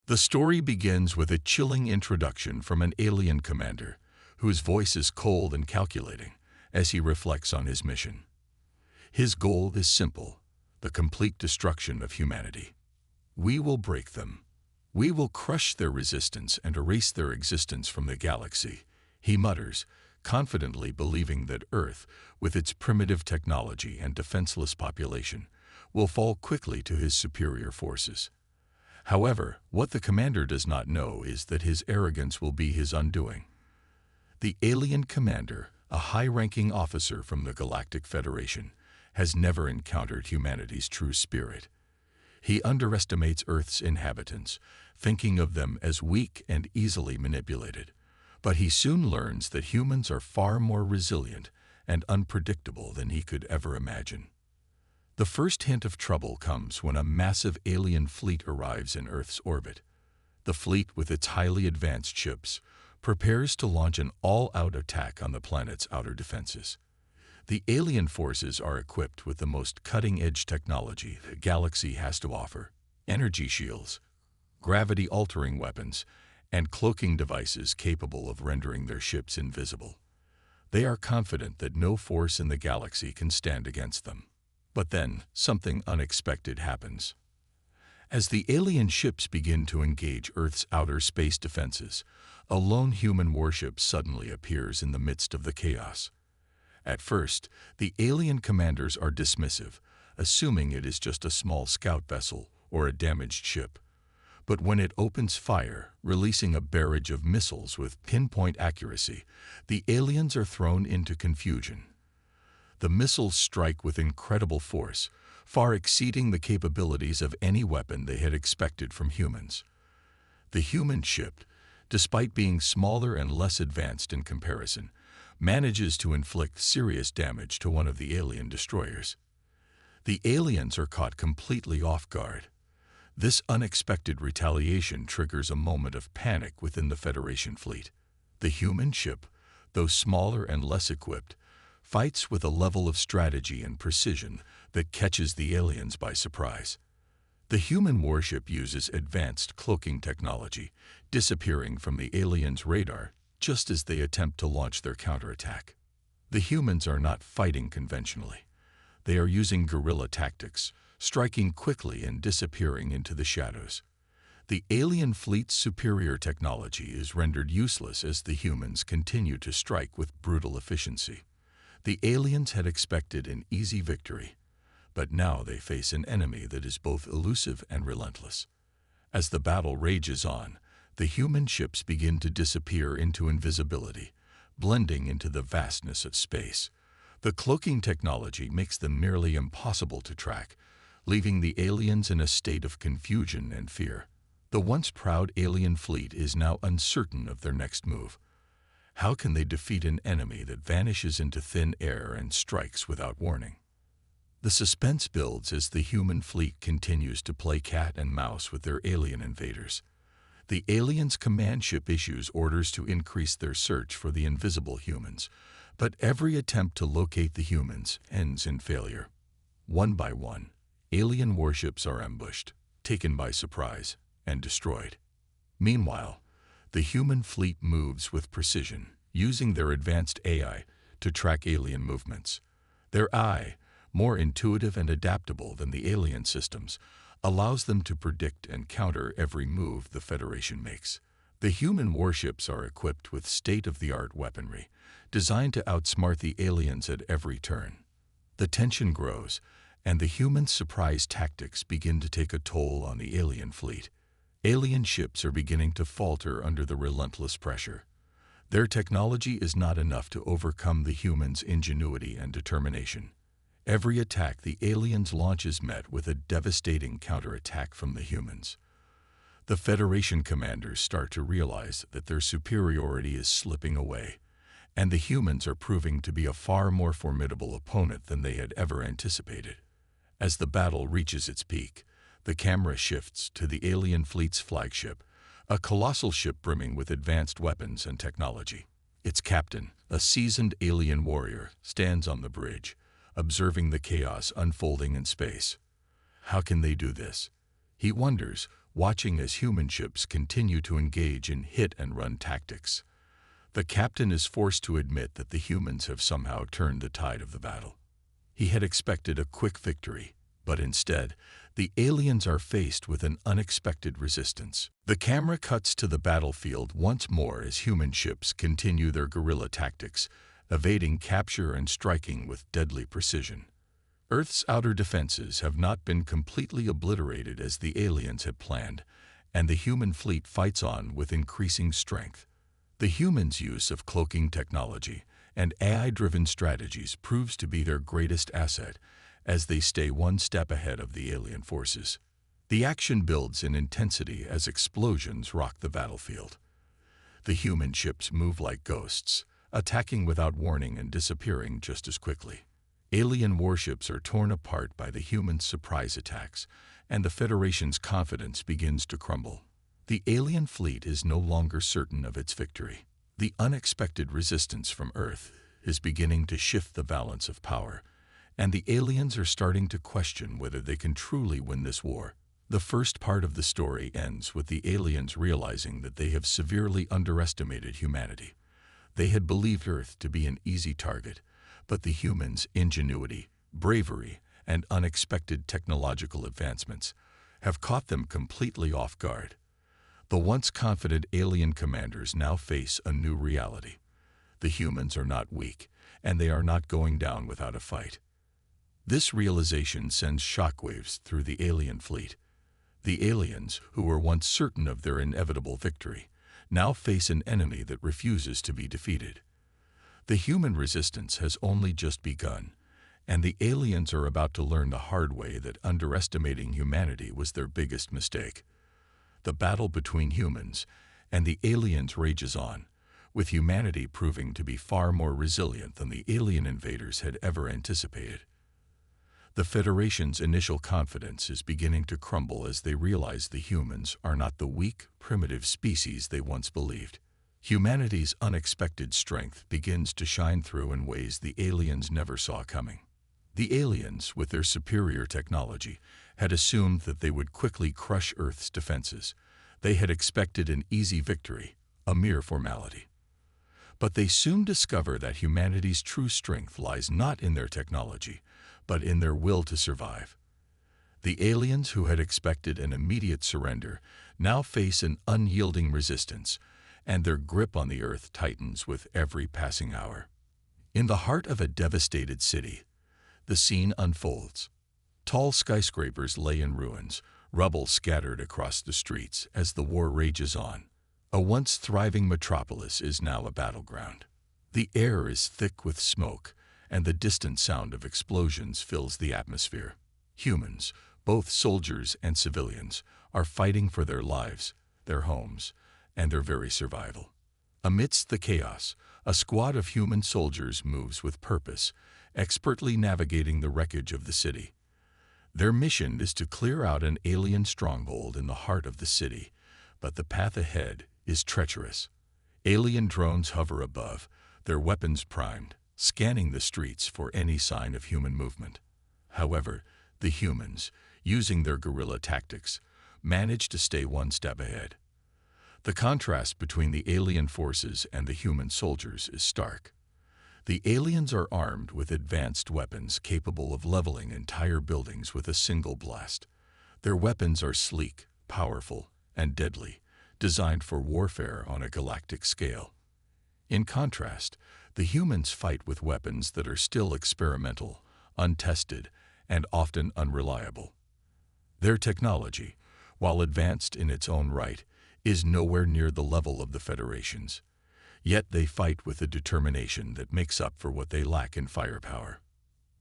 The story begins with a chilling introduction from an alien commander, whose voice is cold and calculating as he reflects on his mission. His goal is simple: the complete destruction of humanity. "We will break them. We will crush their resistance and erase their existence from the galaxy," he mutters, confidently believing that Earth, with its primitive technology and defenseless population, will fall quickly to his superior forces. However, what the commander does not know is that his arrogance will be his undoing. The alien commander, a high-ranking officer from the Galactic Federation, has never encountered humanity's true spirit. He underestimates Earth's inhabitants, thinking of them as weak and easily manipulated. But he soon learns that humans are far more resilient and unpredictable than he could ever imagine. The first hint of trouble comes when a massive alien fleet arrives in Earth's orbit. The fleet, with its highly advanced ships, prepares to launch an all-out attack on the planet's outer defenses. The alien forces are equipped with the most cutting-edge technology the galaxy has to offer: energy shields, gravity-altering weapons, and cloaking devices capable of rendering their ships invisible. They are confident that no force in the galaxy can stand against them. But then, something unexpected happens. As the alien ships begin to engage Earth's outer space defenses, a lone human warship suddenly appears in the midst of the chaos. At first, the alien commanders are dismissive, assuming it is just a small scout vessel or a damaged ship. But when it opens fire, releasing a barrage of missiles with pinpoint accuracy, the aliens are thrown into confusion. The missiles strike with incredible force, far exceeding the capabilities of any weapon they had expected from humans. The human ship, despite being smaller and less advanced in comparison, manages to inflict serious damage to one of the alien destroyers. The aliens are caught completely off guard. This unexpected retaliation triggers a moment of panic within the Federation fleet. The human ship, though smaller and less equipped, fights with a level of strategy and precision that catches the aliens by surprise. The human warship uses advanced cloaking technology, disappearing from the aliens' radar just as they attempt to launch their counterattack. The humans are not fighting conventionally. They are using guerrilla tactics, striking quickly and disappearing into the shadows. The alien fleet's superior technology is rendered useless as the humans continue to strike with brutal efficiency. The aliens had expected an easy victory, but now they face an enemy that is both elusive and relentless. As the battle rages on, the human ships begin to disappear into invisibility, blending into the vastness of space. The cloaking technology makes them nearly impossible to track, leaving the aliens in a state of confusion and fear. The once proud alien fleet is now uncertain of their next move. How can they defeat an enemy that vanishes into thin air and strikes without warning? The suspense builds as the human fleet continues to play cat and mouse with their alien invaders. The aliens' command ship issues orders to increase their search for the invisible humans, but every attempt to locate the humans ends in failure. One by one, alien warships are ambushed, taken by surprise, and destroyed. Meanwhile, the human fleet moves with precision, using their advanced AI to track alien movements. Their eye, more intuitive and adaptable than the alien systems, allows them to predict and counter every move the Federation makes. The human warships are equipped with state-of-the-art weaponry, designed to outsmart the aliens at every turn. The tension grows, and the humans' surprise tactics begin to take a toll on the alien fleet. Alien ships are beginning to falter under the relentless pressure. Their technology is not enough to overcome the humans' ingenuity and determination. Every attack the aliens launch is met with a devastating counterattack from the humans. The Federation commanders start to realize that their superiority is slipping away, and the humans are proving to be a far more formidable opponent than they had ever anticipated. As the battle reaches its peak, the camera shifts to the alien fleet's flagship, a colossal ship brimming with advanced weapons and technology. Its captain, a seasoned alien warrior, stands on the bridge, observing the chaos unfolding in space. How can they do this? He wonders, watching as human ships continue to engage in hit-and-run tactics. The captain is forced to admit that the humans have somehow turned the tide of the battle. He had expected a quick victory, but instead, the aliens are faced with an unexpected resistance. The camera cuts to the battlefield once more as human ships continue their guerrilla tactics, evading capture and striking with deadly precision. Earth's outer defenses have not been completely obliterated as the aliens had planned, and the human fleet fights on with increasing strength. The humans' use of cloaking technology and AI-driven strategies proves to be their greatest asset as they stay one step ahead of the alien forces. The action builds in intensity as explosions rock the battlefield. The human ships move like ghosts, attacking without warning and disappearing just as quickly. Alien warships are torn apart by the human surprise attacks, and the Federation's confidence begins to crumble. The alien fleet is no longer certain of its victory. The unexpected resistance from Earth is beginning to shift the balance of power, and the aliens are starting to question whether they can truly win this war. The first part of the story ends with the aliens realizing that they have severely underestimated humanity. They had believed Earth to be an easy target, but the humans' ingenuity, bravery, and unexpected technological advancements have caught them completely off guard. The once confident alien commanders now face a new reality. The humans are not weak, and they are not going down without a fight. This realization sends shockwaves through the alien fleet. The aliens, who were once certain of their inevitable victory, now face an enemy that refuses to be defeated. The human resistance has only just begun, and the aliens are about to learn the hard way that underestimating humanity was their biggest mistake. The battle between humans and the aliens rages on, with humanity proving to be far more resilient than the alien invaders had ever anticipated. The Federation's initial confidence is beginning to crumble as they realize the humans are not the weak, primitive species they once believed. Humanity's unexpected strength begins to shine through in ways the aliens never saw coming. The aliens, with their superior technology, had assumed that they would quickly crush Earth's defenses. They had expected an easy victory, a mere formality. But they soon discover that humanity's true strength lies not in their technology, but in their will to survive. The aliens who had expected an immediate surrender now face an unyielding resistance, and their grip on the Earth tightens with every passing hour. In the heart of a devastated city, the scene unfolds. Tall skyscrapers lay in ruins, rubble scattered across the streets as the war rages on. A once thriving metropolis is now a battleground. The air is thick with smoke, and the distant sound of explosions fills the atmosphere. Humans, both soldiers and civilians, are fighting for their lives, their homes, and their very survival. Amidst the chaos, a squad of human soldiers moves with purpose, expertly navigating the wreckage of the city. Their mission is to clear out an alien stronghold in the heart of the city, but the path ahead is treacherous. Alien drones hover above, their weapons primed, scanning the streets for any sign of human movement. However, the humans, using their guerrilla tactics, manage to stay one step ahead. The contrast between the alien forces and the human soldiers is stark. The aliens are armed with advanced weapons capable of leveling entire buildings with a single blast. Their weapons are sleek, powerful, and deadly, designed for warfare on a galactic scale. In contrast, the humans fight with weapons that are still experimental, untested, and often unreliable. Their technology, while advanced in its own right, is nowhere near the level of the Federation's. Yet they fight with a determination that makes up for what they lack in firepower.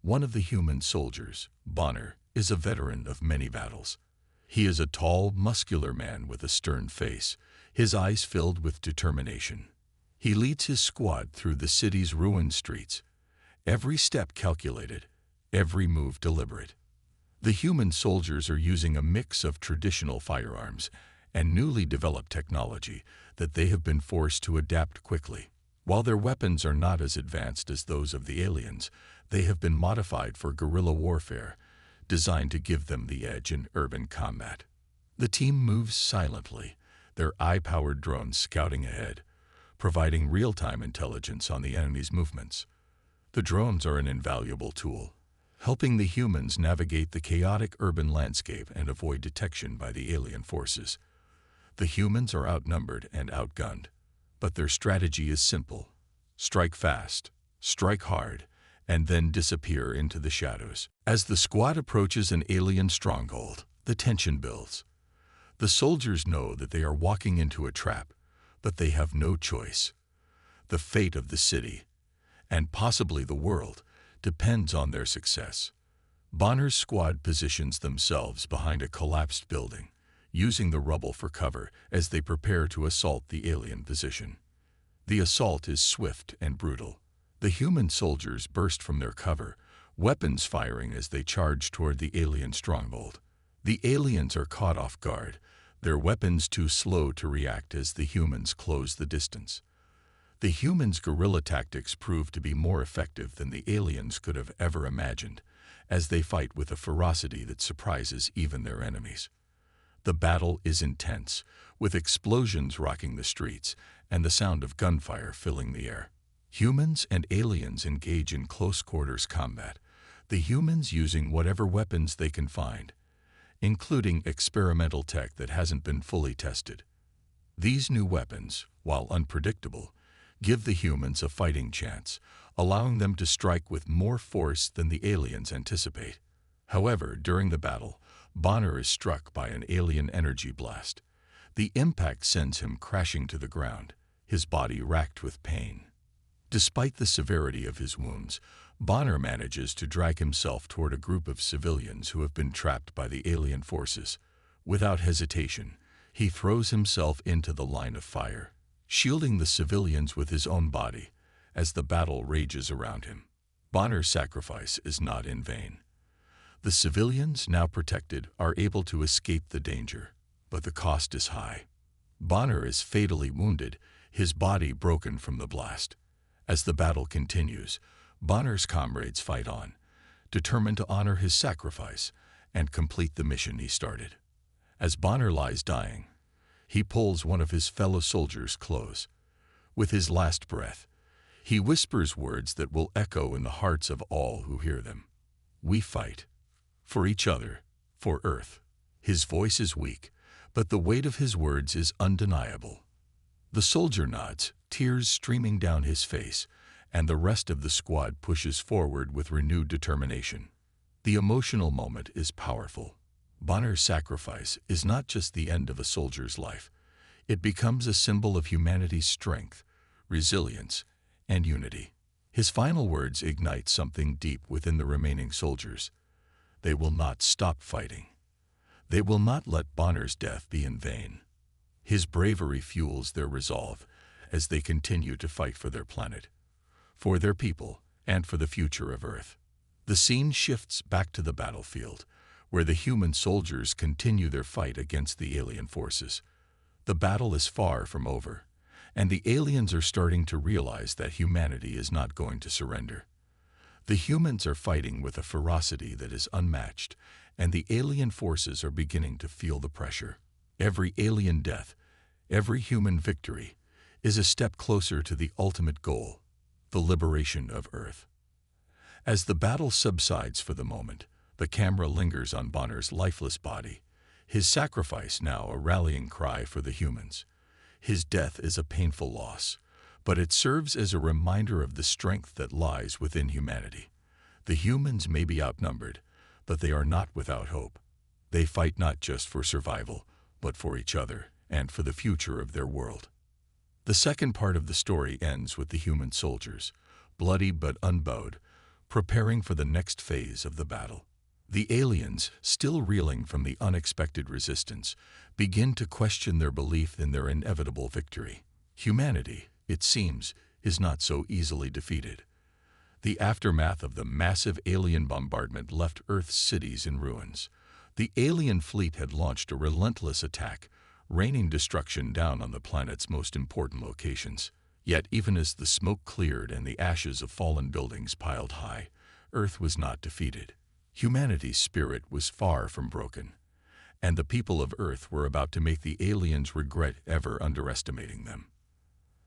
One of the human soldiers, Bonner, is a veteran of many battles. He is a tall, muscular man with a stern face, his eyes filled with determination. He leads his squad through the city's ruined streets, every step calculated, every move deliberate. The human soldiers are using a mix of traditional firearms and newly developed technology that they have been forced to adapt quickly. While their weapons are not as advanced as those of the aliens, they have been modified for guerrilla warfare, designed to give them the edge in urban combat. The team moves silently, their eye-powered drones scouting ahead, providing real-time intelligence on the enemy's movements. The drones are an invaluable tool, helping the humans navigate the chaotic urban landscape and avoid detection by the alien forces. The humans are outnumbered and outgunned, but their strategy is simple: strike fast, strike hard, and then disappear into the shadows. As the squad approaches an alien stronghold, the tension builds. The soldiers know that they are walking into a trap, but they have no choice. The fate of the city, and possibly the world, depends on their success. Bonner's squad positions themselves behind a collapsed building, using the rubble for cover as they prepare to assault the alien position. The assault is swift and brutal. The human soldiers burst from their cover, weapons firing as they charge toward the alien stronghold. The aliens are caught off guard, their weapons too slow to react as the humans close the distance. The humans' guerrilla tactics prove to be more effective than the aliens could have ever imagined, as they fight with a ferocity that surprises even their enemies. The battle is intense, with explosions rocking the streets and the sound of gunfire filling the air. Humans and aliens engage in close-quarters combat, the humans using whatever weapons they can find, including experimental tech that hasn't been fully tested. These new weapons, while unpredictable, give the humans a fighting chance, allowing them to strike with more force than the aliens anticipate. However, during the battle, Bonner is struck by an alien energy blast. The impact sends him crashing to the ground, his body racked with pain. Despite the severity of his wounds, Bonner manages to drag himself toward a group of civilians who have been trapped by the alien forces. Without hesitation, he throws himself into the line of fire, shielding the civilians with his own body as the battle rages around him. Bonner's sacrifice is not in vain. The civilians, now protected, are able to escape the danger, but the cost is high. Bonner is fatally wounded, his body broken from the blast. As the battle continues, Bonner's comrades fight on, determined to honor his sacrifice and complete the mission he started. As Bonner lies dying, he pulls one of his fellow soldiers close. With his last breath, he whispers words that will echo in the hearts of all who hear them. "We fight. For each other. For Earth." His voice is weak, but the weight of his words is undeniable. The soldier nods, tears streaming down his face, and the rest of the squad pushes forward with renewed determination. The emotional moment is powerful. Bonner's sacrifice is not just the end of a soldier's life. It becomes a symbol of humanity's strength, resilience, and unity. His final words ignite something deep within the remaining soldiers. They will not stop fighting. They will not let Bonner's death be in vain. His bravery fuels their resolve as they continue to fight for their planet, for their people, and for the future of Earth. The scene shifts back to the battlefield, where the human soldiers continue their fight against the alien forces. The battle is far from over, and the aliens are starting to realize that humanity is not going to surrender. The humans are fighting with a ferocity that is unmatched, and the alien forces are beginning to feel the pressure. Every alien death, every human victory, is a step closer to the ultimate goal, the liberation of Earth. As the battle subsides for the moment, the camera lingers on Bonner's lifeless body, his sacrifice now a rallying cry for the humans. His death is a painful loss, but it serves as a reminder of the strength that lies within humanity. The humans may be outnumbered, but they are not without hope. They fight not just for survival, but for each other and for the future of their world. The second part of the story ends with the human soldiers, bloody but unbowed, preparing for the next phase of the battle. The aliens, still reeling from the unexpected resistance, begin to question their belief in their inevitable victory. Humanity, it seems, is not so easily defeated. The aftermath of the massive alien bombardment left Earth's cities in ruins. The alien fleet had launched a relentless attack, raining destruction down on the planet's most important locations. Yet even as the smoke cleared and the ashes of fallen buildings piled high, Earth was not defeated. Humanity's spirit was far from broken. and the people of Earth were about to make the aliens regret ever underestimating them.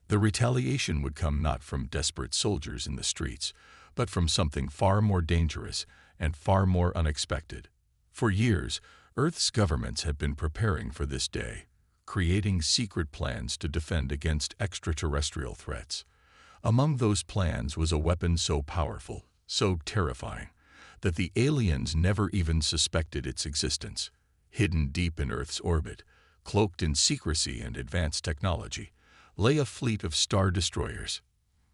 The retaliation would come not from desperate soldiers in the streets, but from something far more dangerous and far more unexpected. For years, Earth's governments had been preparing for this day, creating secret plans to defend against extraterrestrial threats. Among those plans was a weapon so powerful, so terrifying, that the aliens never even suspected its existence. Hidden deep in Earth's orbit, cloaked in secrecy and advanced technology, lay a fleet of star destroyers,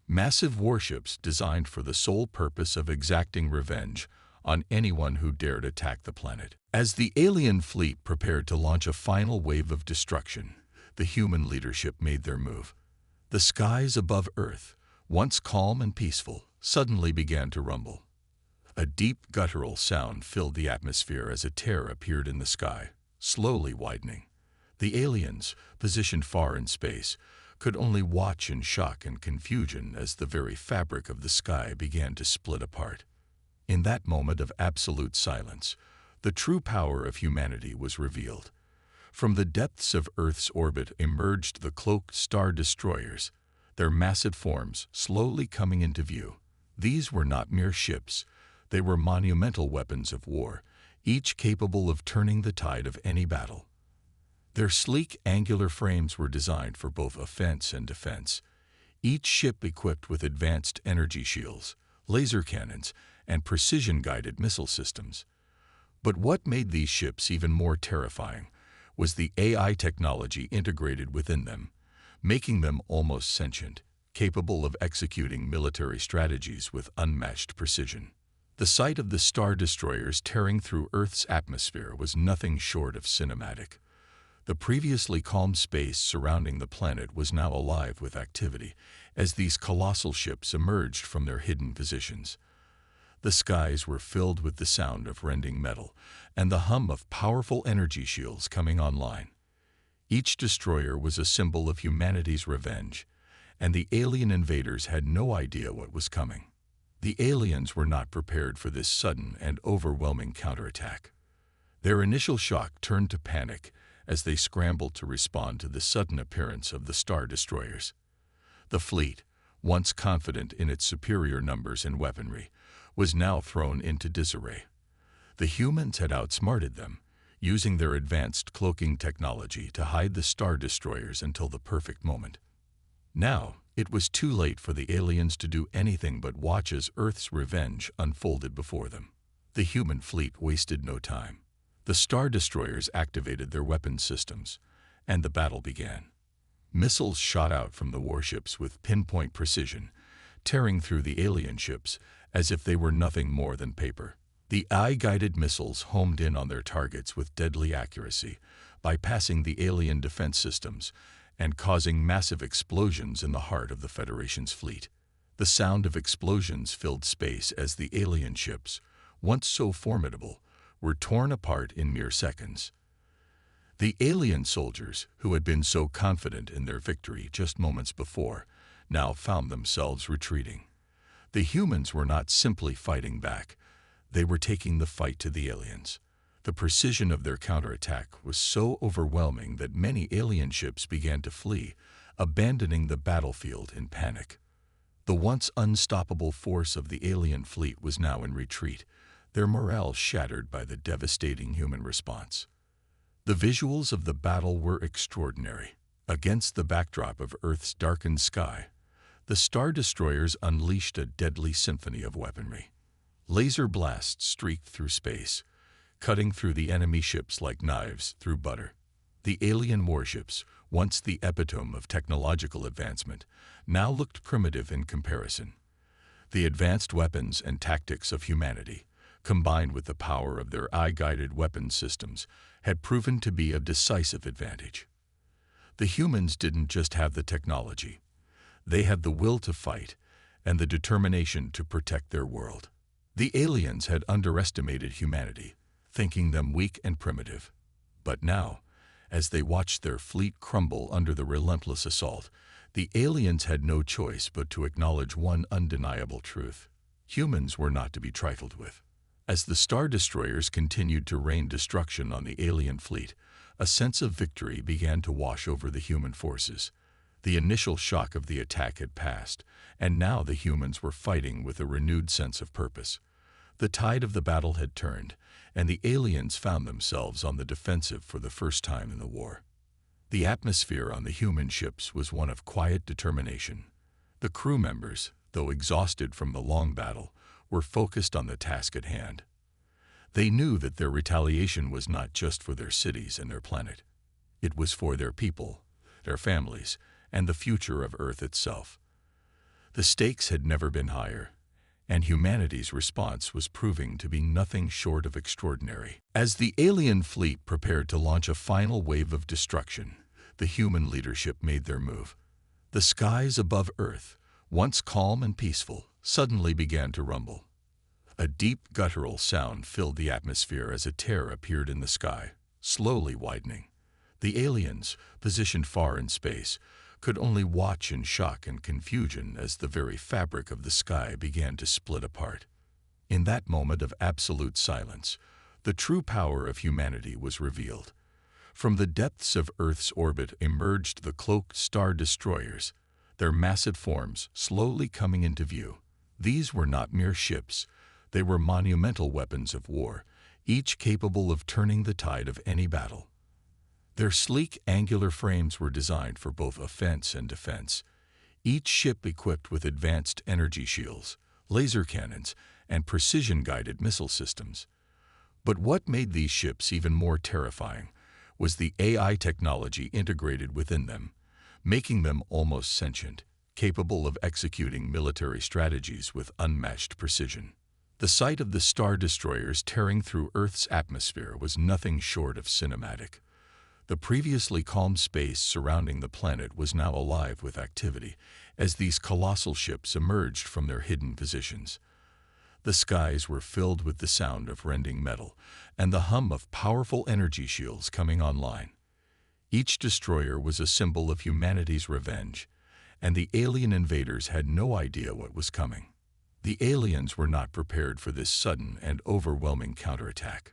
massive warships designed for the sole purpose of exacting revenge on anyone who dared attack the planet. As the alien fleet prepared to launch a final wave of destruction, the human leadership made their move. The skies above Earth, once calm and peaceful, suddenly began to rumble. A deep guttural sound filled the atmosphere as a tear appeared in the sky, slowly widening. The aliens, positioned far in space, could only watch in shock and confusion as the very fabric of the sky began to split apart. In that moment of absolute silence, the true power of humanity was revealed. From the depths of Earth's orbit emerged the cloaked star destroyers, their massive forms slowly coming into view. These were not mere ships. They were monumental weapons of war, each capable of turning the tide of any battle. Their sleek, angular frames were designed for both offense and defense, each ship equipped with advanced energy shields, laser cannons, and precision-guided missile systems. But what made these ships even more terrifying was the AI technology integrated within them, making them almost sentient, capable of executing military strategies with unmatched precision. The sight of the star destroyers tearing through Earth's atmosphere was nothing short of cinematic. The previously calm space surrounding the planet was now alive with activity as these colossal ships emerged from their hidden positions. The skies were filled with the sound of rending metal and the hum of powerful energy shields coming online. Each destroyer was a symbol of humanity's revenge, and the alien invaders had no idea what was coming. The aliens were not prepared for this sudden and overwhelming counterattack. Their initial shock turned to panic as they scrambled to respond to the sudden appearance of the star destroyers. The fleet, once confident in its superior numbers and weaponry, was now thrown into disarray. The humans had outsmarted them, using their advanced cloaking technology to hide the star destroyers until the perfect moment. Now, it was too late for the aliens to do anything but watch as Earth's revenge unfolded before them. The human fleet wasted no time. The star destroyers activated their weapon systems, and the battle began. Missiles shot out from the warships with pinpoint precision, tearing through the alien ships as if they were nothing more than paper. The AI-guided missiles homed in on their targets with deadly accuracy, bypassing the alien defense systems and causing massive explosions in the heart of the Federation's fleet. The sound of explosions filled space as the alien ships, once so formidable, were torn apart in mere seconds. The alien soldiers, who had been so confident in their victory just moments before, now found themselves retreating. The humans were not simply fighting back. They were taking the fight to the aliens. The precision of their counterattack was so overwhelming that many alien ships began to flee, abandoning the battlefield in panic. The once unstoppable force of the alien fleet was now in retreat, their morale shattered by the devastating human response. The visuals of the battle were extraordinary. Against the backdrop of Earth's darkened sky, the star destroyers unleashed a deadly symphony of weaponry. Laser blasts streaked through space, cutting through the enemy ships like knives through butter. The alien warships, once the epitome of technological advancement, now looked primitive in comparison. The advanced weapons and tactics of humanity, combined with the power of their AI-guided weapons systems, had proven to be a decisive advantage. The humans didn't just have the technology. They had the will to fight and the determination to protect their world. The aliens had underestimated humanity, thinking them weak and primitive. But now, as they watched their fleet crumble under the relentless assault, the aliens had no choice but to acknowledge one undeniable truth. Humans were not to be trifled with. As the Star Destroyers continued to rain destruction on the alien fleet, a sense of victory began to wash over the human forces. The initial shock of the attack had passed, and now the humans were fighting with a renewed sense of purpose. The tide of the battle had turned, and the aliens found themselves on the defensive for the first time in the war. The atmosphere on the human ships was one of quiet determination. The crew members, though exhausted from the long battle, were focused on the task at hand. They knew that their retaliation was not just for their cities and their planet. It was for their people, their families, and the future of Earth itself. The stakes had never been higher, and humanity's response was proving to be nothing short of extraordinary. As the alien fleet prepared to launch a final wave of destruction, the human leadership made their move. The skies above Earth, once calm and peaceful, suddenly began to rumble. A deep guttural sound filled the atmosphere as a tear appeared in the sky, slowly widening. The aliens, positioned far in space, could only watch in shock and confusion as the very fabric of the sky began to split apart. In that moment of absolute silence, the true power of humanity was revealed. From the depths of Earth's orbit emerged the cloaked Star Destroyers, their massive forms slowly coming into view. These were not mere ships. They were monumental weapons of war, each capable of turning the tide of any battle. Their sleek, angular frames were designed for both offense and defense, each ship equipped with advanced energy shields, laser cannons, and precision-guided missile systems. But what made these ships even more terrifying was the AI technology integrated within them, making them almost sentient, capable of executing military strategies with unmatched precision. The sight of the Star Destroyers tearing through Earth's atmosphere was nothing short of cinematic. The previously calm space surrounding the planet was now alive with activity as these colossal ships emerged from their hidden positions. The skies were filled with the sound of rending metal and the hum of powerful energy shields coming online. Each destroyer was a symbol of humanity's revenge, and the alien invaders had no idea what was coming. The aliens were not prepared for this sudden and overwhelming counterattack.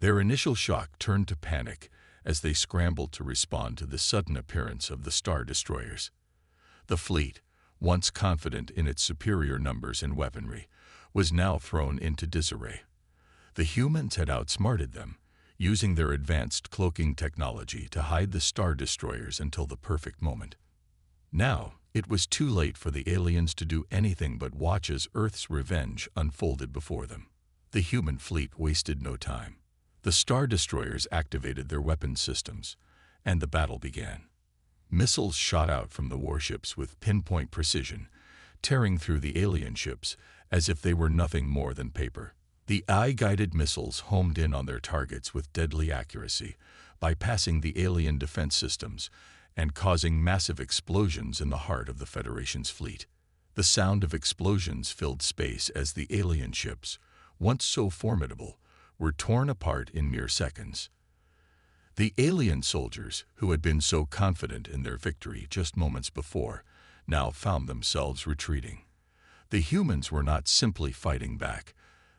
Their initial shock turned to panic as they scrambled to respond to the sudden appearance of the Star Destroyers. The fleet, once confident in its superior numbers and weaponry, was now thrown into disarray. The humans had outsmarted them, using their advanced cloaking technology to hide the Star Destroyers until the perfect moment. Now, it was too late for the aliens to do anything but watch as Earth's revenge unfolded before them. The human fleet wasted no time. The Star Destroyers activated their weapon systems, and the battle began. Missiles shot out from the warships with pinpoint precision, tearing through the alien ships as if they were nothing more than paper. The AI-guided missiles homed in on their targets with deadly accuracy, bypassing the alien defense systems and causing massive explosions in the heart of the Federation's fleet. The sound of explosions filled space as the alien ships, once so formidable, were torn apart in mere seconds. The alien soldiers, who had been so confident in their victory just moments before, now found themselves retreating. The humans were not simply fighting back.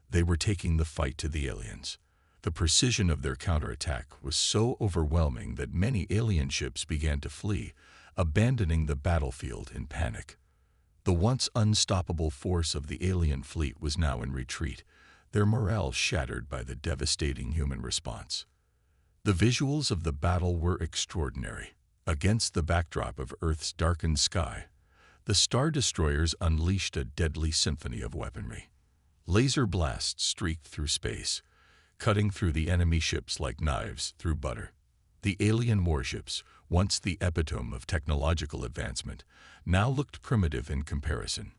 They were taking the fight to the aliens. The precision of their counterattack was so overwhelming that many alien ships began to flee, abandoning the battlefield in panic. The once unstoppable force of the alien fleet was now in retreat, their morale shattered by the devastating human response. The visuals of the battle were extraordinary. Against the backdrop of Earth's darkened sky, the Star Destroyers unleashed a deadly symphony of weaponry. Laser blasts streaked through space, cutting through the enemy ships like knives through butter. The alien warships, once the epitome of technological advancement, now looked primitive in comparison.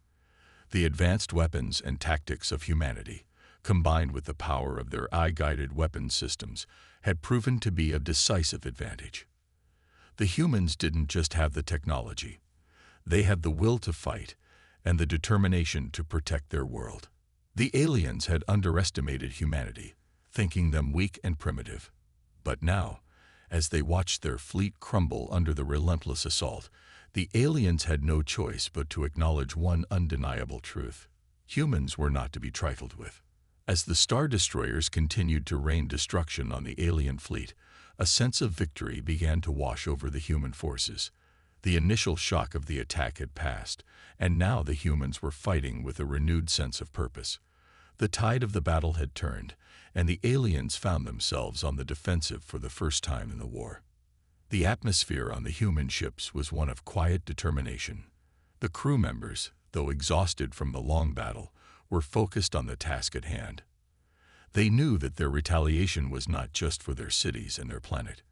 The advanced weapons and tactics of humanity, combined with the power of their AI-guided weapons systems, had proven to be a decisive advantage. The humans didn't just have the technology. They had the will to fight and the determination to protect their world. The aliens had underestimated humanity, thinking them weak and primitive. But now, as they watched their fleet crumble under the relentless assault, the aliens had no choice but to acknowledge one undeniable truth. Humans were not to be trifled with. As the Star Destroyers continued to rain destruction on the alien fleet, a sense of victory began to wash over the human forces. The initial shock of the attack had passed, and now the humans were fighting with a renewed sense of purpose. The tide of the battle had turned, and the aliens found themselves on the defensive for the first time in the war. The atmosphere on the human ships was one of quiet determination. The crew members, though exhausted from the long battle, were focused on the task at hand. They knew that their retaliation was not just for their cities and their planet.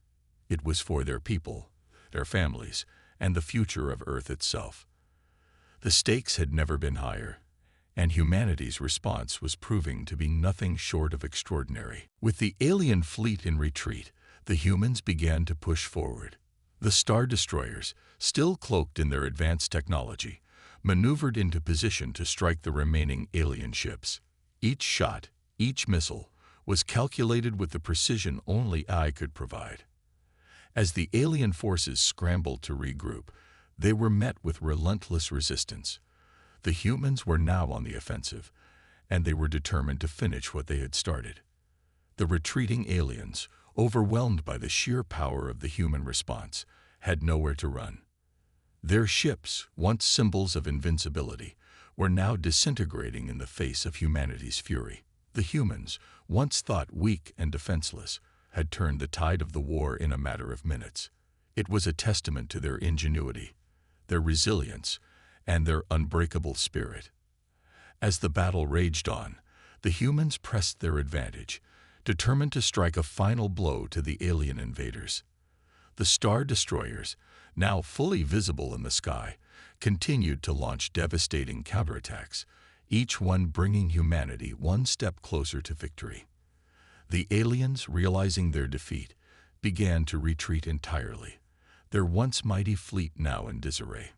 It was for their people, their families, and the future of Earth itself. The stakes had never been higher, and humanity's response was proving to be nothing short of extraordinary. With the alien fleet in retreat, the humans began to push forward. The Star Destroyers, still cloaked in their advanced technology, maneuvered into position to strike the remaining alien ships. Each shot, each missile, was calculated with the precision only AI could provide. As the alien forces scrambled to regroup, they were met with relentless resistance. The humans were now on the offensive, and they were determined to finish what they had started. The retreating aliens, overwhelmed by the sheer power of the human response, had nowhere to run. Their ships, once symbols of invincibility, were now disintegrating in the face of humanity's fury. The humans, once thought weak and defenseless, had turned the tide of the war in a matter of minutes. It was a testament to their ingenuity, their resilience, and their unbreakable spirit. As the battle raged on, the humans pressed their advantage, determined to strike a final blow to the alien invaders. The Star Destroyers, now fully visible in the sky, continued to launch devastating counterattacks, each one bringing humanity one step closer to victory. The aliens, realizing their defeat, began to retreat entirely, their once mighty fleet now in disarray.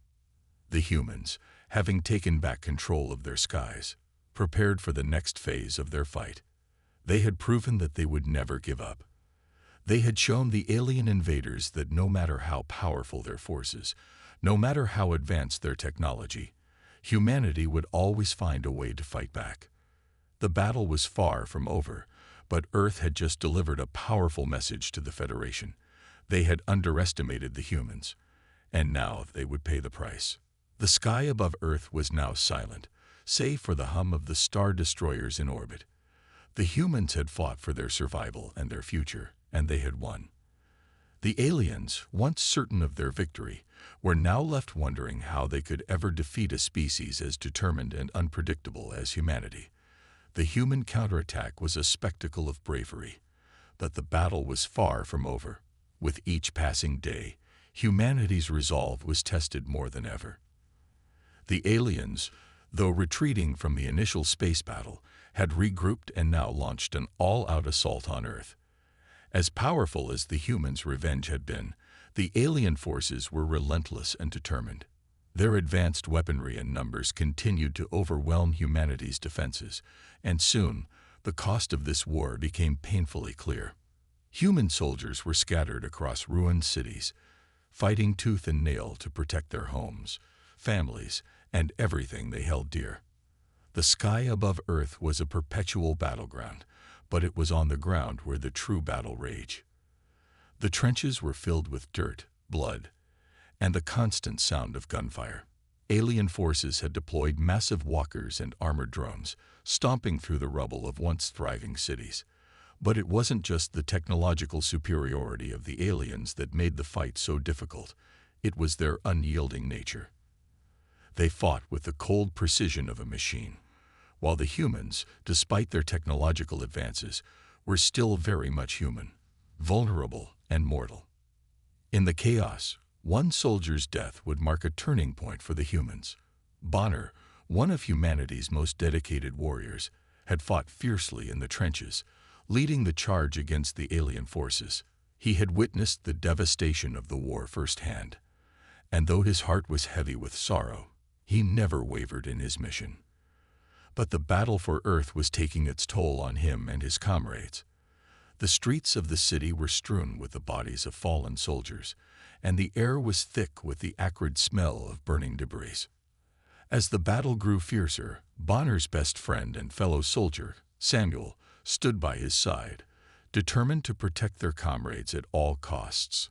The humans, having taken back control of their skies, prepared for the next phase of their fight. They had proven that they would never give up. They had shown the alien invaders that no matter how powerful their forces, no matter how advanced their technology, humanity would always find a way to fight back. The battle was far from over, but Earth had just delivered a powerful message to the Federation. They had underestimated the humans, and now they would pay the price. The sky above Earth was now silent, save for the hum of the Star Destroyers in orbit. The humans had fought for their survival and their future, and they had won. The aliens, once certain of their victory, were now left wondering how they could ever defeat a species as determined and unpredictable as humanity. The human counterattack was a spectacle of bravery, but the battle was far from over. With each passing day, humanity's resolve was tested more than ever. The aliens, though retreating from the initial space battle, had regrouped and now launched an all-out assault on Earth. As powerful as the humans' revenge had been, the alien forces were relentless and determined. Their advanced weaponry and numbers continued to overwhelm humanity's defenses, and soon the cost of this war became painfully clear. Human soldiers were scattered across ruined cities, fighting tooth and nail to protect their homes, families, and everything they held dear. The sky above Earth was a perpetual battleground, but it was on the ground where the true battle raged. The trenches were filled with dirt, blood, and the constant sound of gunfire. Alien forces had deployed massive walkers and armored drones, stomping through the rubble of once thriving cities. But it wasn't just the technological superiority of the aliens that made the fight so difficult. It was their unyielding nature. They fought with the cold precision of a machine, while the humans, despite their technological advances, were still very much human, vulnerable, and mortal. In the chaos, one soldier's death would mark a turning point for the humans. Bonner, one of humanity's most dedicated warriors, had fought fiercely in the trenches, leading the charge against the alien forces. He had witnessed the devastation of the war firsthand, and though his heart was heavy with sorrow, he never wavered in his mission. But the battle for Earth was taking its toll on him and his comrades. The streets of the city were strewn with the bodies of fallen soldiers, and the air was thick with the acrid smell of burning debris. As the battle grew fiercer, Bonner's best friend and fellow soldier, Samuel stood by his side, determined to protect their comrades at all costs.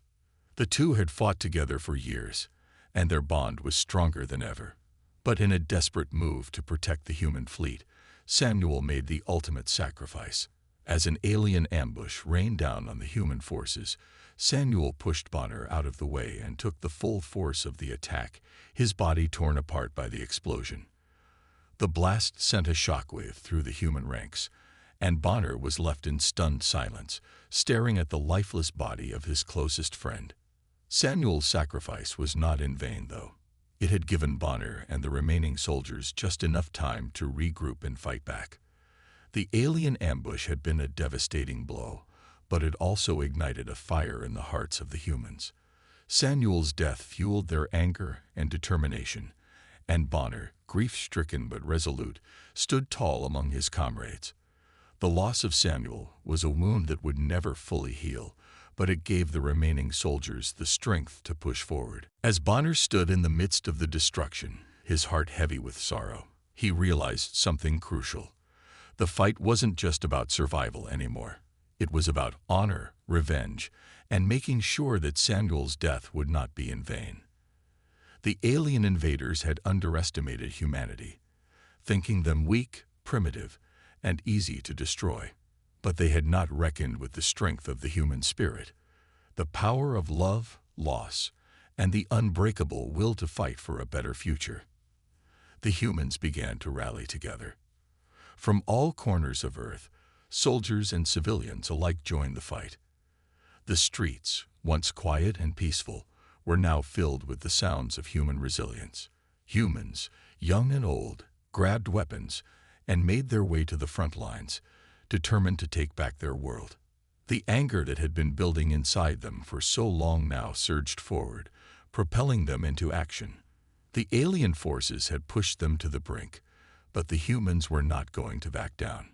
The two had fought together for years, and their bond was stronger than ever. But in a desperate move to protect the human fleet, Samuel made the ultimate sacrifice. As an alien ambush rained down on the human forces, Samuel pushed Bonner out of the way and took the full force of the attack, his body torn apart by the explosion. The blast sent a shockwave through the human ranks, and Bonner was left in stunned silence, staring at the lifeless body of his closest friend. Samuel's sacrifice was not in vain, though. It had given Bonner and the remaining soldiers just enough time to regroup and fight back. The alien ambush had been a devastating blow, but it also ignited a fire in the hearts of the humans. Samuel's death fueled their anger and determination, and Bonner, grief-stricken but resolute, stood tall among his comrades. The loss of Samuel was a wound that would never fully heal, but it gave the remaining soldiers the strength to push forward. As Bonner stood in the midst of the destruction, his heart heavy with sorrow, he realized something crucial. The fight wasn't just about survival anymore. It was about honor, revenge, and making sure that Samuel's death would not be in vain. The alien invaders had underestimated humanity, thinking them weak, primitive, and easy to destroy. But they had not reckoned with the strength of the human spirit, the power of love, loss, and the unbreakable will to fight for a better future. The humans began to rally together. From all corners of Earth, soldiers and civilians alike joined the fight. The streets, once quiet and peaceful, were now filled with the sounds of human resilience. Humans, young and old, grabbed weapons and made their way to the front lines, determined to take back their world. The anger that had been building inside them for so long now surged forward, propelling them into action. The alien forces had pushed them to the brink, but the humans were not going to back down.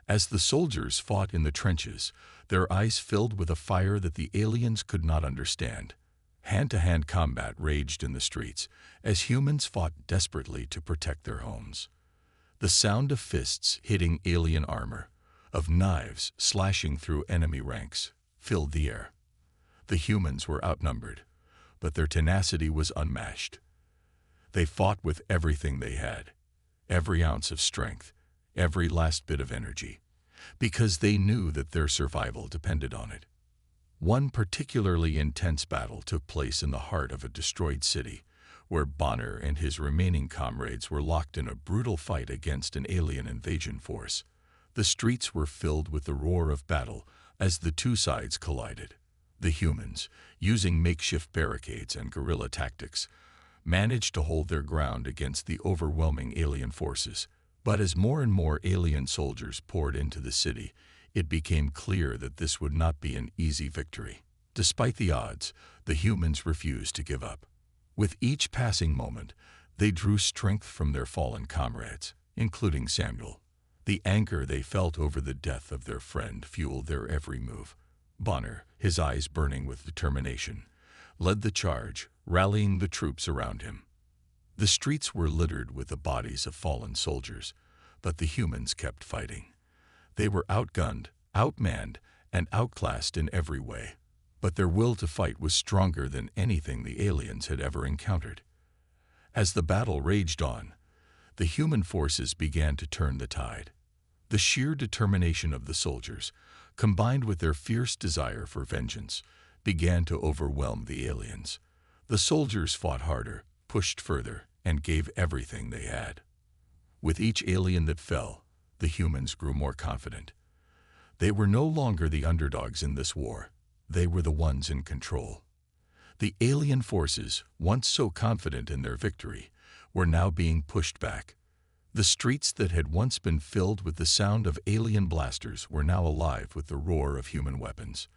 As the soldiers fought in the trenches, their eyes filled with a fire that the aliens could not understand. Hand-to-hand combat raged in the streets as humans fought desperately to protect their homes. The sound of fists hitting alien armor, of knives slashing through enemy ranks, filled the air. The humans were outnumbered, but their tenacity was unmatched. They fought with everything they had, every ounce of strength, every last bit of energy, because they knew that their survival depended on it. One particularly intense battle took place in the heart of a destroyed city, where Bonner and his remaining comrades were locked in a brutal fight against an alien invasion force. The streets were filled with the roar of battle as the two sides collided. The humans, using makeshift barricades and guerrilla tactics, managed to hold their ground against the overwhelming alien forces. But as more and more alien soldiers poured into the city, it became clear that this would not be an easy victory. Despite the odds, the humans refused to give up. With each passing moment, they drew strength from their fallen comrades, including Samuel. The anger they felt over the death of their friend fueled their every move. Bonner, his eyes burning with determination, led the charge, rallying the troops around him. The streets were littered with the bodies of fallen soldiers, but the humans kept fighting. They were outgunned, outmanned, and outclassed in every way. But their will to fight was stronger than anything the aliens had ever encountered. As the battle raged on, the human forces began to turn the tide. The sheer determination of the soldiers, combined with their fierce desire for vengeance, began to overwhelm the aliens. The soldiers fought harder, pushed further, and gave everything they had. With each alien that fell, the humans grew more confident. They were no longer the underdogs in this war. They were the ones in control. The alien forces, once so confident in their victory, were now being pushed back. The streets that had once been filled with the sound of alien blasters were now alive with the roar of human weapons.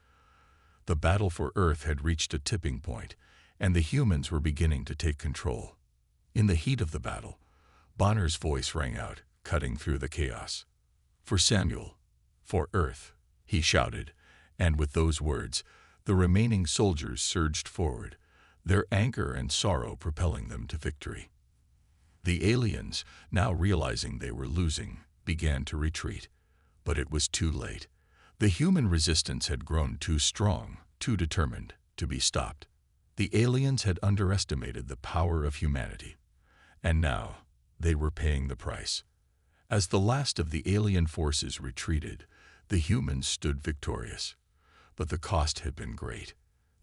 The battle for Earth had reached a tipping point, and the humans were beginning to take control. In the heat of the battle, Bonner's voice rang out, cutting through the chaos. "For Samuel, for Earth," he shouted, and with those words, the remaining soldiers surged forward, their anger and sorrow propelling them to victory. The aliens, now realizing they were losing, began to retreat, but it was too late. The human resistance had grown too strong, too determined to be stopped. The aliens had underestimated the power of humanity, and now they were paying the price. As the last of the alien forces retreated, the humans stood victorious. But the cost had been great.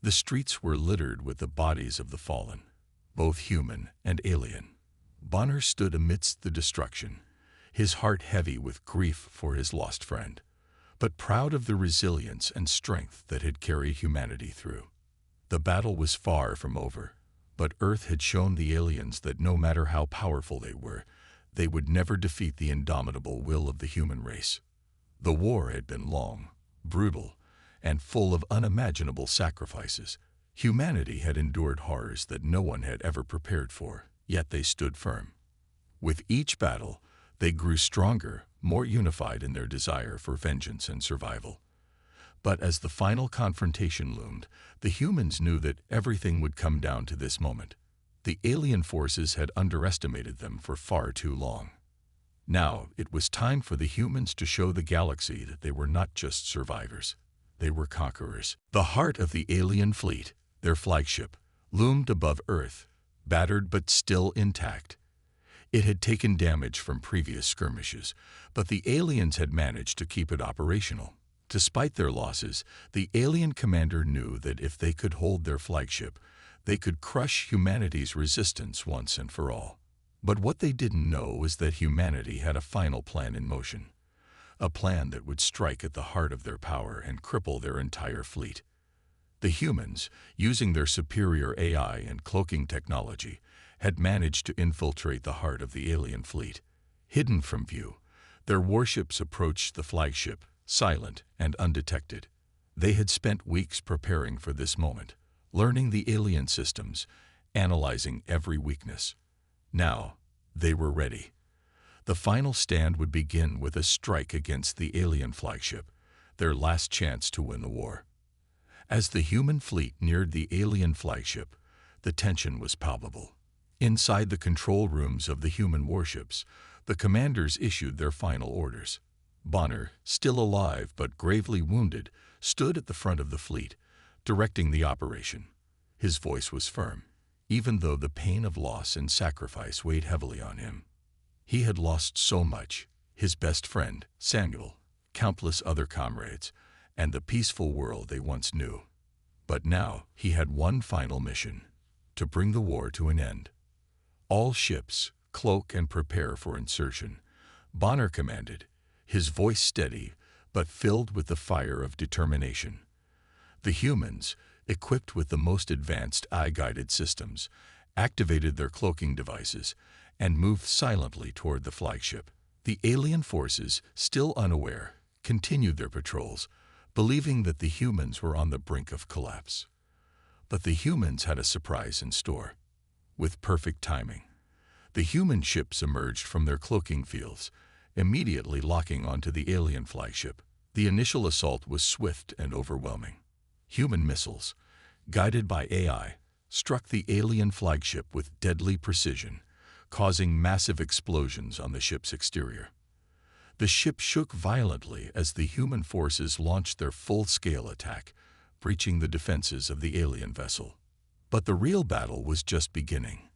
The streets were littered with the bodies of the fallen, both human and alien. Bonner stood amidst the destruction, his heart heavy with grief for his lost friend, but proud of the resilience and strength that had carried humanity through. The battle was far from over, but Earth had shown the aliens that no matter how powerful they would never defeat the indomitable will of the human race. The war had been long, brutal, and full of unimaginable sacrifices. Humanity had endured horrors that no one had ever prepared for, yet they stood firm. With each battle, they grew stronger, more unified in their desire for vengeance and survival. But as the final confrontation loomed, the humans knew that everything would come down to this moment. The alien forces had underestimated them for far too long. Now it was time for the humans to show the galaxy that they were not just survivors. They were conquerors. The heart of the alien fleet, their flagship, loomed above Earth, battered but still intact. It had taken damage from previous skirmishes, but the aliens had managed to keep it operational. Despite their losses, the alien commander knew that if they could hold their flagship, they could crush humanity's resistance once and for all. But what they didn't know was that humanity had a final plan in motion, a plan that would strike at the heart of their power and cripple their entire fleet. The humans, using their superior AI and cloaking technology, had managed to infiltrate the heart of the alien fleet. Hidden from view, their warships approached the flagship, silent and undetected. They had spent weeks preparing for this moment, learning the alien systems, analyzing every weakness. Now, they were ready. The final stand would begin with a strike against the alien flagship, their last chance to win the war. As the human fleet neared the alien flagship, the tension was palpable. Inside the control rooms of the human warships, the commanders issued their final orders. Bonner, still alive but gravely wounded, stood at the front of the fleet, directing the operation. His voice was firm, even though the pain of loss and sacrifice weighed heavily on him. He had lost so much: his best friend, Samuel, countless other comrades, and the peaceful world they once knew. But now he had one final mission: to bring the war to an end. All ships, cloak and prepare for insertion, Bonner commanded, his voice steady but filled with the fire of determination. The humans, equipped with the most advanced eye-guided systems, activated their cloaking devices and moved silently toward the flagship. The alien forces, still unaware, continued their patrols, believing that the humans were on the brink of collapse. But the humans had a surprise in store. With perfect timing, the human ships emerged from their cloaking fields, immediately locking onto the alien flagship. The initial assault was swift and overwhelming. Human missiles, guided by AI, struck the alien flagship with deadly precision, causing massive explosions on the ship's exterior. The ship shook violently as the human forces launched their full-scale attack, breaching the defenses of the alien vessel. But the real battle was just beginning.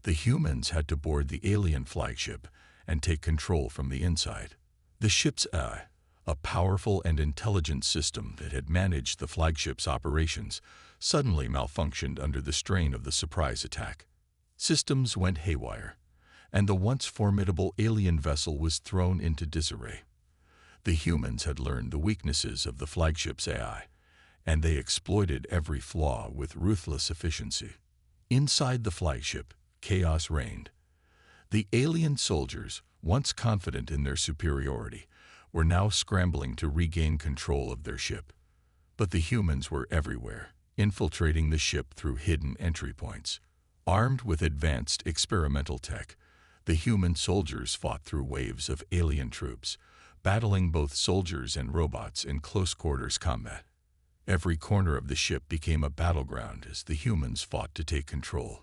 The humans had to board the alien flagship and take control from the inside. The ship's AI, a powerful and intelligent system that had managed the flagship's operations, suddenly malfunctioned under the strain of the surprise attack. Systems went haywire, and the once formidable alien vessel was thrown into disarray. The humans had learned the weaknesses of the flagship's AI, and they exploited every flaw with ruthless efficiency. Inside the flagship, chaos reigned. The alien soldiers, once confident in their superiority, were now scrambling to regain control of their ship. But the humans were everywhere, infiltrating the ship through hidden entry points. Armed with advanced experimental tech, the human soldiers fought through waves of alien troops, battling both soldiers and robots in close-quarters combat. Every corner of the ship became a battleground as the humans fought to take control.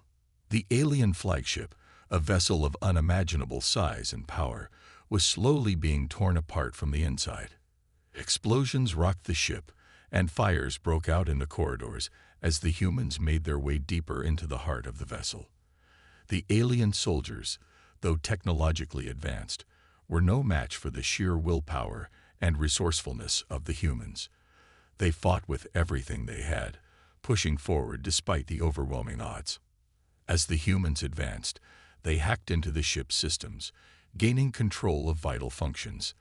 The alien flagship, a vessel of unimaginable size and power, was slowly being torn apart from the inside. Explosions rocked the ship, and fires broke out in the corridors as the humans made their way deeper into the heart of the vessel. The alien soldiers, though technologically advanced, were no match for the sheer willpower and resourcefulness of the humans. They fought with everything they had, pushing forward despite the overwhelming odds. As the humans advanced, they hacked into the ship's systems, gaining control of vital functions.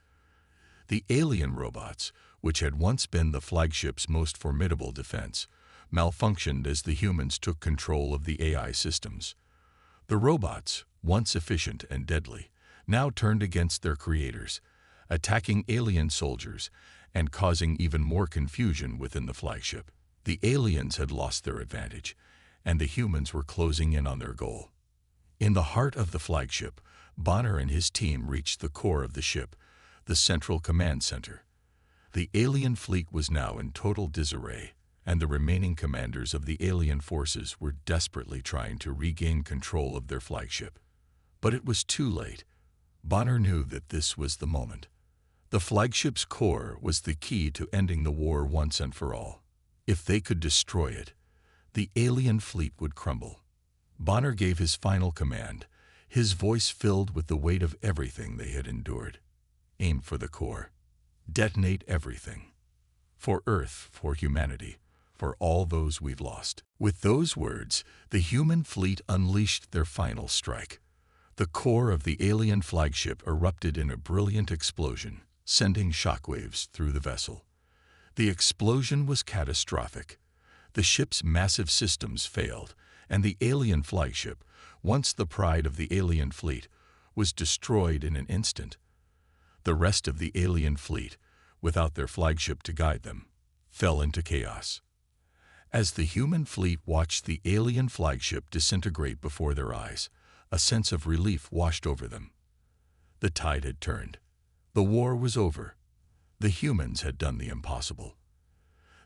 The alien robots, which had once been the flagship's most formidable defense, malfunctioned as the humans took control of the AI systems. The robots, once efficient and deadly, now turned against their creators, attacking alien soldiers and causing even more confusion within the flagship. The aliens had lost their advantage, and the humans were closing in on their goal. In the heart of the flagship, Bonner and his team reached the core of the ship, the central command center. The alien fleet was now in total disarray, and the remaining commanders of the alien forces were desperately trying to regain control of their flagship. But it was too late. Bonner knew that this was the moment. The flagship's core was the key to ending the war once and for all. If they could destroy it, the alien fleet would crumble. Bonner gave his final command, his voice filled with the weight of everything they had endured. Aim for the core. Detonate everything. For Earth, for humanity, for all those we've lost. With those words, the human fleet unleashed their final strike. The core of the alien flagship erupted in a brilliant explosion, sending shockwaves through the vessel. The explosion was catastrophic. The ship's massive systems failed, and the alien flagship, once the pride of the alien fleet, was destroyed in an instant. The rest of the alien fleet, without their flagship to guide them, fell into chaos. As the human fleet watched the alien flagship disintegrate before their eyes, a sense of relief washed over them. The tide had turned. The war was over. The humans had done the impossible.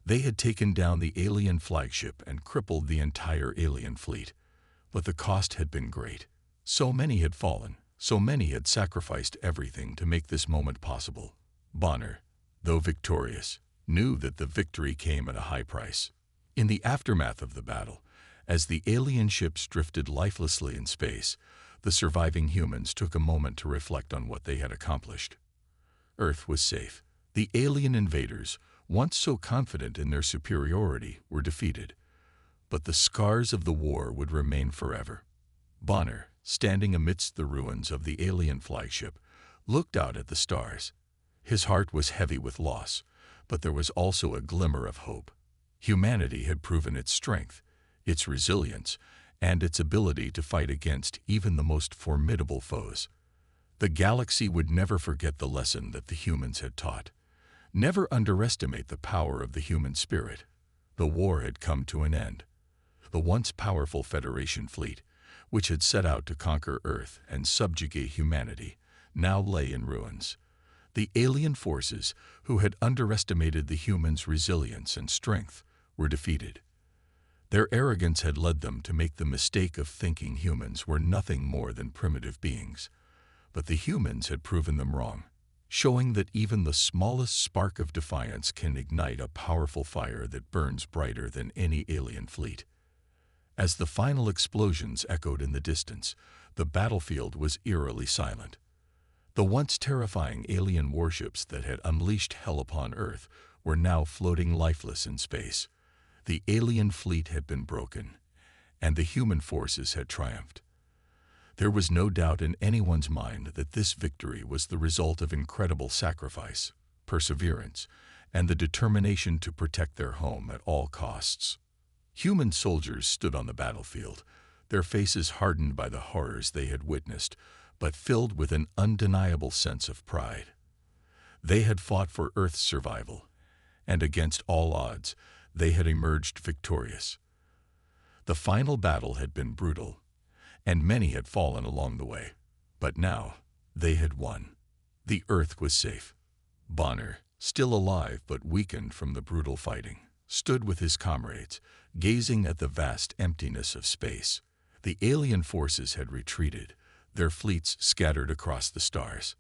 They had taken down the alien flagship and crippled the entire alien fleet. But the cost had been great. So many had fallen, so many had sacrificed everything to make this moment possible. Bonner, though victorious, knew that the victory came at a high price. In the aftermath of the battle, as the alien ships drifted lifelessly in space, the surviving humans took a moment to reflect on what they had accomplished. Earth was safe. The alien invaders, once so confident in their superiority, were defeated. But the scars of the war would remain forever. Bonner, standing amidst the ruins of the alien flagship, looked out at the stars. His heart was heavy with loss, but there was also a glimmer of hope. Humanity had proven its strength, its resilience, and its ability to fight against even the most formidable foes. The galaxy would never forget the lesson that the humans had taught. Never underestimate the power of the human spirit. The war had come to an end. The once powerful Federation fleet, which had set out to conquer Earth and subjugate humanity, now lay in ruins. The alien forces, who had underestimated the humans' resilience and strength, were defeated. Their arrogance had led them to make the mistake of thinking humans were nothing more than primitive beings. But the humans had proven them wrong, showing that even the smallest spark of defiance can ignite a powerful fire that burns brighter than any alien fleet. As the final explosions echoed in the distance, the battlefield was eerily silent. The once terrifying alien warships that had unleashed hell upon Earth were now floating lifeless in space. The alien fleet had been broken, and the human forces had triumphed. There was no doubt in anyone's mind that this victory was the result of incredible sacrifice, perseverance, and the determination to protect their home at all costs. Human soldiers stood on the battlefield, their faces hardened by the horrors they had witnessed, but filled with an undeniable sense of pride. They had fought for Earth's survival, and against all odds, they had emerged victorious. The final battle had been brutal, and many had fallen along the way. But now, they had won. The Earth was safe. Bonner, still alive but weakened from the brutal fighting, stood with his comrades, gazing at the vast emptiness of space. The alien forces had retreated, their fleets scattered across the stars.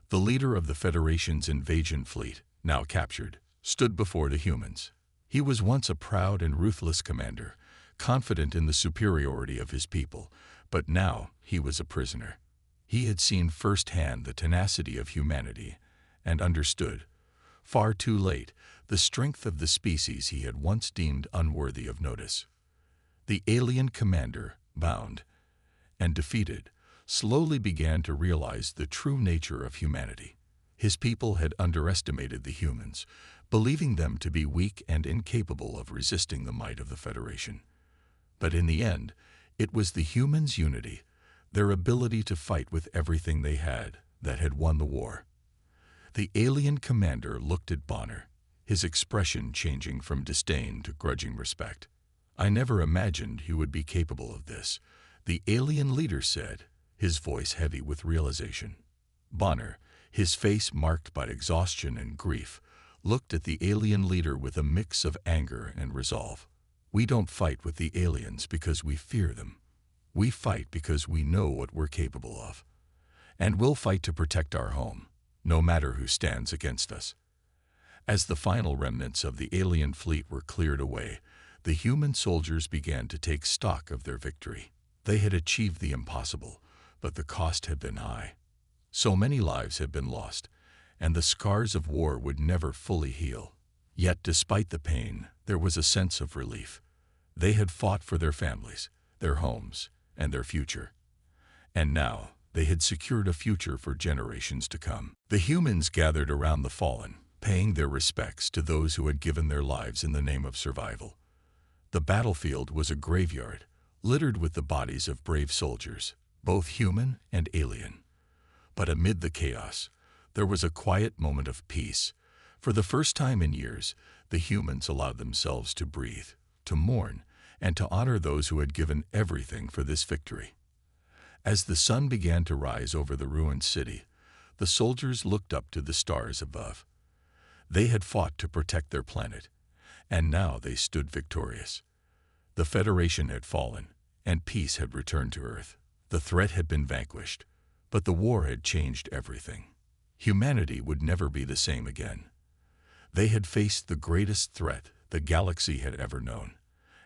The leader of the Federation's invasion fleet, now captured, stood before the humans. He was once a proud and ruthless commander, confident in the superiority of his people, but now he was a prisoner. He had seen firsthand the tenacity of humanity and understood, far too late, the strength of the species he had once deemed unworthy of notice. The alien commander, bound and defeated, slowly began to realize the true nature of humanity. His people had underestimated the humans, believing them to be weak and incapable of resisting the might of the Federation. But in the end, it was the humans' unity, their ability to fight with everything they had, that had won the war. The alien commander looked at Bonner, his expression changing from disdain to grudging respect. "I never imagined you would be capable of this," the alien leader said, his voice heavy with realization. Bonner, his face marked by exhaustion and grief, looked at the alien leader with a mix of anger and resolve. "We don't fight with the aliens because we fear them. We fight because we know what we're capable of. And we'll fight to protect our home, no matter who stands against us." As the final remnants of the alien fleet were cleared away, the human soldiers began to take stock of their victory. They had achieved the impossible, but the cost had been high. So many lives had been lost, and the scars of war would never fully heal. Yet despite the pain, there was a sense of relief. They had fought for their families, their homes, and their future. And now, they had secured a future for generations to come. The humans gathered around the fallen, paying their respects to those who had given their lives in the name of survival. The battlefield was a graveyard, littered with the bodies of brave soldiers, both human and alien. But amid the chaos, there was a quiet moment of peace. For the first time in years, the humans allowed themselves to breathe, to mourn, and to honor those who had given everything for this victory. As the sun began to rise over the ruined city, the soldiers looked up to the stars above. They had fought to protect their planet, and now they stood victorious. The Federation had fallen, and peace had returned to Earth. The threat had been vanquished, but the war had changed everything. Humanity would never be the same again. They had faced the greatest threat the galaxy had ever known,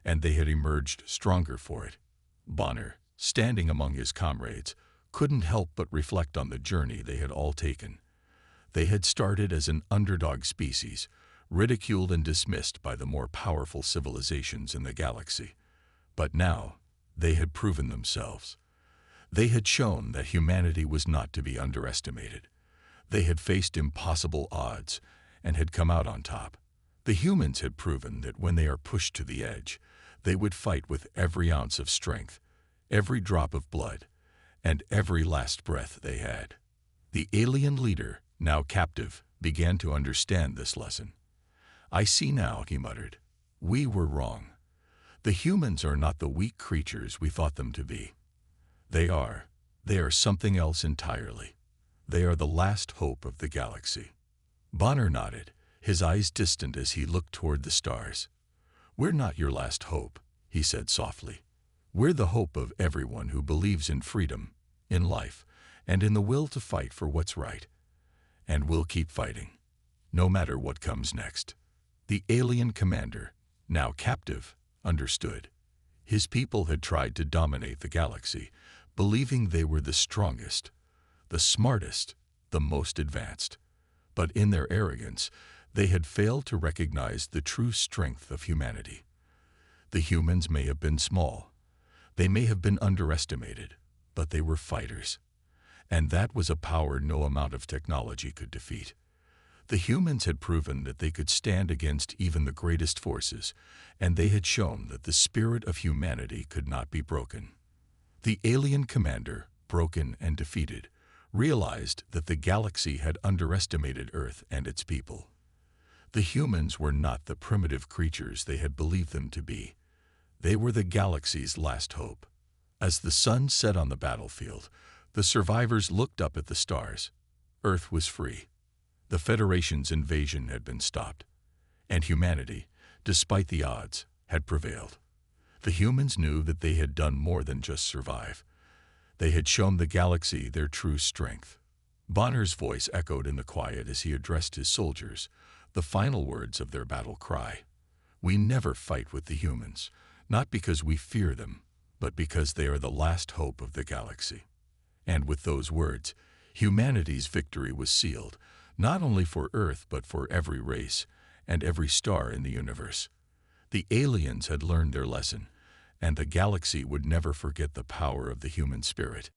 and they had emerged stronger for it. Bonner, standing among his comrades, couldn't help but reflect on the journey they had all taken. They had started as an underdog species, ridiculed and dismissed by the more powerful civilizations in the galaxy. But now, they had proven themselves. They had shown that humanity was not to be underestimated. They had faced impossible odds and had come out on top. The humans had proven that when they are pushed to the edge, they would fight with every ounce of strength, every drop of blood, and every last breath they had. The alien leader, now captive, began to understand this lesson. "I see now," he muttered. "We were wrong. The humans are not the weak creatures we thought them to be. They are something else entirely. They are the last hope of the galaxy." Bonner nodded, his eyes distant as he looked toward the stars. "We're not your last hope," he said softly. "We're the hope of everyone who believes in freedom, in life, and in the will to fight for what's right. And we'll keep fighting, no matter what comes next." The alien commander, now captive, understood. His people had tried to dominate the galaxy, believing they were the strongest, the smartest, the most advanced. But in their arrogance, they had failed to recognize the true strength of humanity. The humans may have been small. They may have been underestimated, but they were fighters. And that was a power no amount of technology could defeat. The humans had proven that they could stand against even the greatest forces, and they had shown that the spirit of humanity could not be broken. The alien commander, broken and defeated, realized that the galaxy had underestimated Earth and its people. The humans were not the primitive creatures they had believed them to be. They were the galaxy's last hope. As the sun set on the battlefield, the survivors looked up at the stars. Earth was free. The Federation's invasion had been stopped, and humanity, despite the odds, had prevailed. The humans knew that they had done more than just survive. They had shown the galaxy their true strength. Bonner's voice echoed in the quiet as he addressed his soldiers, the final words of their battle cry. We never fight with the humans, not because we fear them, but because they are the last hope of the galaxy. And with those words, humanity's victory was sealed, not only for Earth but for every race and every star in the universe. The aliens had learned their lesson, and the galaxy would never forget the power of the human spirit.